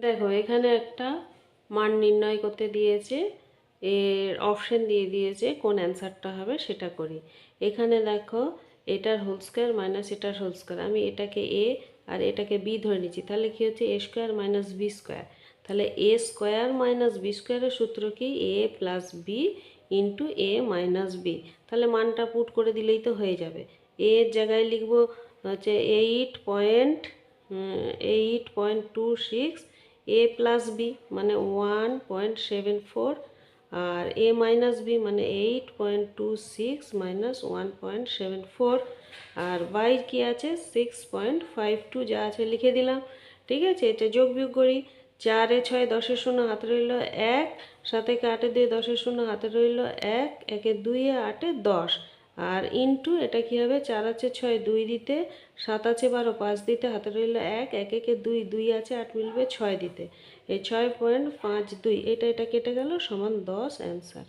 দেখো এখানে একটা মান নির্ণয় করতে দিয়েছে, এর অপশন দিয়ে দিয়েছে কোন অ্যান্সারটা হবে সেটা করি। এখানে দেখো এটার হোল স্কোয়ার মাইনাস এটার হোল স্কোয়ার, আমি এটাকে এ আর এটাকে বি ধরে নিচ্ছি, তাহলে কী হচ্ছে এ স্কোয়ার মাইনাস বি স্কোয়ার। তাহলে এ স্কোয়ার মাইনাস বি স্কোয়ারের সূত্র কি এ প্লাস বি ইন্টু এ মাইনাস বি। তাহলে মানটা পুট করে দিলেই তো হয়ে যাবে। এর জায়গায় লিখবো হচ্ছে 8.26 এ প্লাস বি মানে 1.74, আর এ মাইনাস বি মানে 8.26 মাইনাস 1.74, আর বাই কি আছে 6.52, যা আছে লিখে দিলাম। ঠিক আছে, এটা যোগ বিয়োগ করি। 4 এ 6 10 শূন্য হাতে রইল 1, 7 একে 8 2 10 শূন্য হাতে রইল 1, 1 2 8 10, আর ইন্টু এটা কী হবে 4 আছে 6 2 দিতে, 7 আছে 12 5 দিতে, হাতে রইল 1, 1 একে 2 2 আছে 8 মিলবে 6 দিতে, এই 6.52 এটা কেটে গেল সমান 10 অ্যান্সার।